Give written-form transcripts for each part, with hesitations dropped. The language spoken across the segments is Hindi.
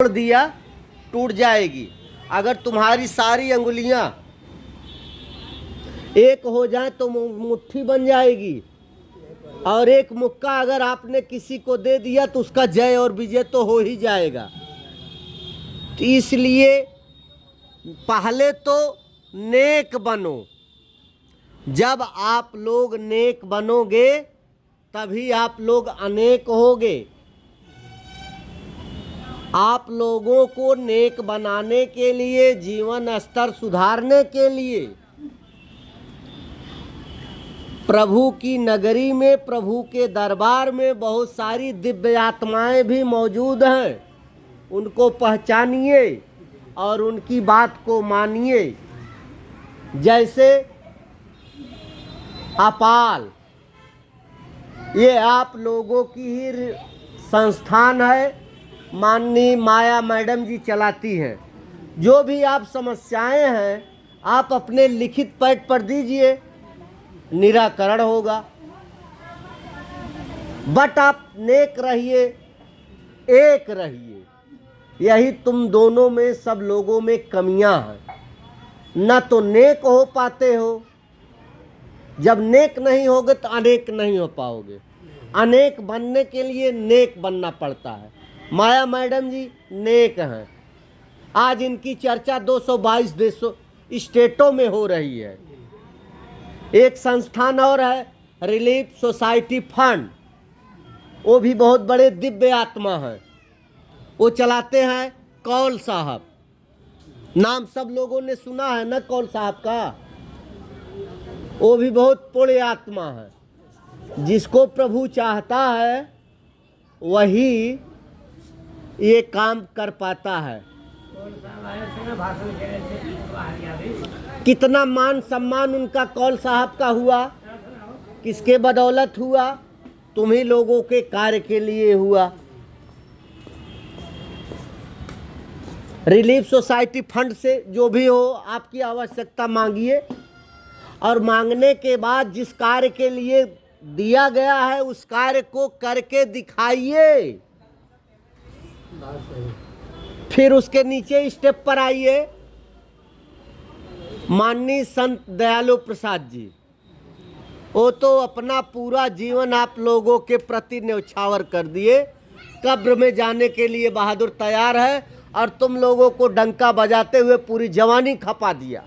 तोड़ दिया टूट जाएगी। अगर तुम्हारी सारी अंगुलियां एक हो जाए तो मुट्ठी बन जाएगी, और एक मुक्का अगर आपने किसी को दे दिया तो उसका जय और विजय तो हो ही जाएगा। तो इसलिए पहले तो नेक बनो। जब आप लोग नेक बनोगे तभी आप लोग अनेक होगे। आप लोगों को नेक बनाने के लिए, जीवन स्तर सुधारने के लिए प्रभु की नगरी में, प्रभु के दरबार में बहुत सारी दिव्य आत्माएं भी मौजूद हैं। उनको पहचानिए और उनकी बात को मानिए। जैसे अपाल, ये आप लोगों की ही संस्थान है, माननीय माया मैडम जी चलाती हैं। जो भी आप समस्याएं हैं आप अपने लिखित पैड पर दीजिए, निराकरण होगा। बट आप नेक रहिए, एक रहिए। यही तुम दोनों में, सब लोगों में कमियां हैं। न तो नेक हो पाते हो, जब नेक नहीं होगे तो अनेक नहीं हो पाओगे। अनेक बनने के लिए नेक बनना पड़ता है। माया मैडम जी नेक हैं। आज इनकी चर्चा 222 देशों स्टेटों में हो रही है। एक संस्थान और है, रिलीफ सोसाइटी फंड, वो भी बहुत बड़े दिव्य आत्मा हैं। वो चलाते हैं कौल साहब, नाम सब लोगों ने सुना है ना कौल साहब का। वो भी बहुत पुण्य आत्मा है। जिसको प्रभु चाहता है वही ये काम कर पाता है। कितना मान सम्मान उनका कौल साहब का हुआ, किसके बदौलत हुआ? तुम्ही लोगों के कार्य के लिए हुआ। रिलीफ सोसाइटी फंड से जो भी हो आपकी आवश्यकता मांगिए, और मांगने के बाद जिस कार्य के लिए दिया गया है उस कार्य को करके दिखाइए। फिर उसके नीचे स्टेप पर आइए। माननीय संत दयालु प्रसाद जी, वो तो अपना पूरा जीवन आप लोगों के प्रति न्यौछावर कर दिए। कब्र में जाने के लिए बहादुर तैयार है, और तुम लोगों को डंका बजाते हुए पूरी जवानी खपा दिया।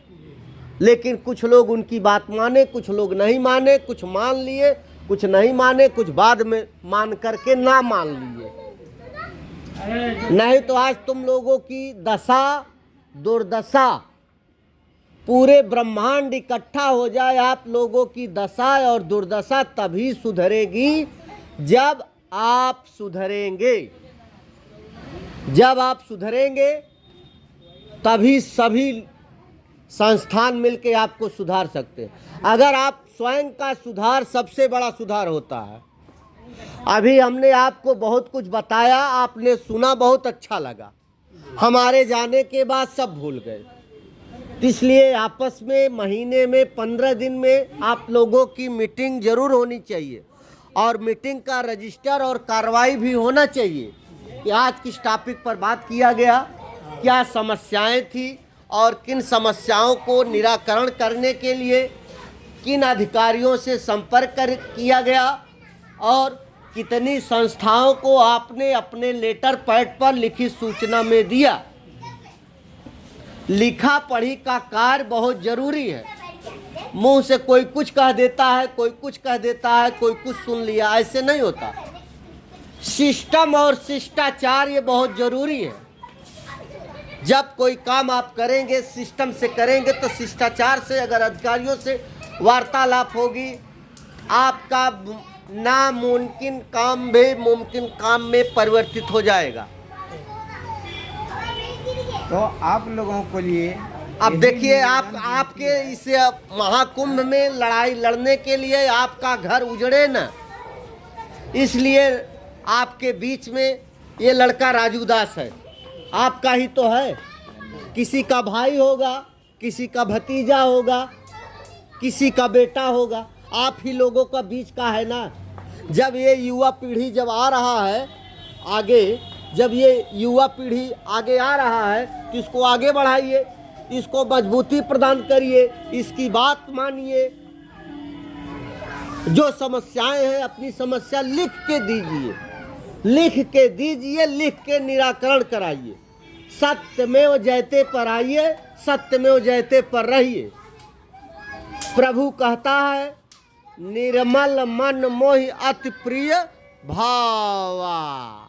लेकिन कुछ लोग उनकी बात माने, कुछ लोग नहीं माने, कुछ मान लिए, कुछ नहीं माने, कुछ बाद में मान करके ना मान लिए। नहीं तो आज तुम लोगों की दशा दुर्दशा, पूरे ब्रह्मांड इकट्ठा हो जाए, आप लोगों की दशा और दुर्दशा तभी सुधरेगी जब आप सुधरेंगे। जब आप सुधरेंगे तभी सभी संस्थान मिलके आपको सुधार सकते हैं। अगर आप स्वयं का सुधार सबसे बड़ा सुधार होता है। अभी हमने आपको बहुत कुछ बताया, आपने सुना, बहुत अच्छा लगा। हमारे जाने के बाद सब भूल गए। इसलिए आपस में महीने में 15 दिन में आप लोगों की मीटिंग जरूर होनी चाहिए, और मीटिंग का रजिस्टर और कार्रवाई भी होना चाहिए कि आज किस टॉपिक पर बात किया गया, क्या समस्याएं थी, और किन समस्याओं को निराकरण करने के लिए किन अधिकारियों से संपर्क किया गया, और कितनी संस्थाओं को आपने अपने लेटर पैड पर लिखित सूचना में दिया। लिखा पढ़ी का कार्य बहुत जरूरी है। मुंह से कोई कुछ कह देता है, कोई कुछ कह देता है, कोई कुछ सुन लिया, ऐसे नहीं होता। सिस्टम और शिष्टाचार ये बहुत जरूरी है। जब कोई काम आप करेंगे सिस्टम से करेंगे तो शिष्टाचार से, अगर अधिकारियों से वार्तालाप होगी, आपका नामुमकिन काम भी मुमकिन काम में परिवर्तित हो जाएगा। तो आप लोगों के लिए अब देखिए, आपके इस महाकुंभ में लड़ाई लड़ने के लिए आपका घर उजड़े न, इसलिए आपके बीच में ये लड़का राजू दास है। आपका ही तो है। किसी का भाई होगा, किसी का भतीजा होगा, किसी का बेटा होगा, आप ही लोगों का बीच का है ना। जब ये युवा पीढ़ी जब आ रहा है आगे, जब ये युवा पीढ़ी आगे आ रहा है तो इसको आगे बढ़ाइए, इसको मजबूती प्रदान करिए, इसकी बात मानिए। जो समस्याएं हैं अपनी समस्या लिख के दीजिए, लिख के दीजिए, लिख के निराकरण कराइए। सत्यमेव जयते पर आइए, सत्यमेव जयते पर रहिए। प्रभु कहता है निर्मल मन मोहि अति प्रिय भावा।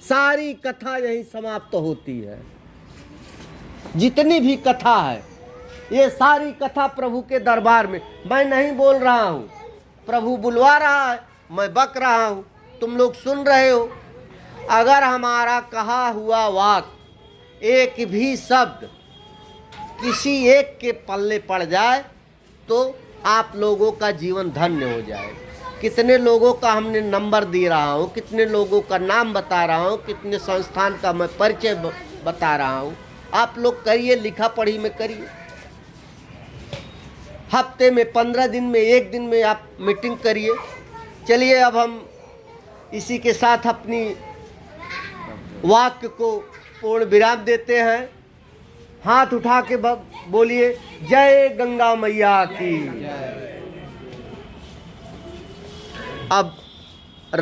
सारी कथा यही समाप्त होती है। जितनी भी कथा है ये सारी कथा प्रभु के दरबार में। मैं नहीं बोल रहा हूँ, प्रभु बुलवा रहा है, मैं बक रहा हूँ, तुम लोग सुन रहे हो। अगर हमारा कहा हुआ वाक एक भी शब्द किसी एक के पल्ले पड़ जाए तो आप लोगों का जीवन धन्य हो जाए। कितने लोगों का हमने नंबर दे रहा हूँ, कितने लोगों का नाम बता रहा हूँ, कितने संस्थान का मैं परिचय बता रहा हूँ। आप लोग करिए, लिखा पढ़ी में करिए। हफ्ते में 15 दिन में 1 दिन में आप मीटिंग करिए। चलिए अब हम इसी के साथ अपनी वाक्य को पूर्ण विराम देते हैं। हाथ उठा के बोलिए जय गंगा मैया की। अब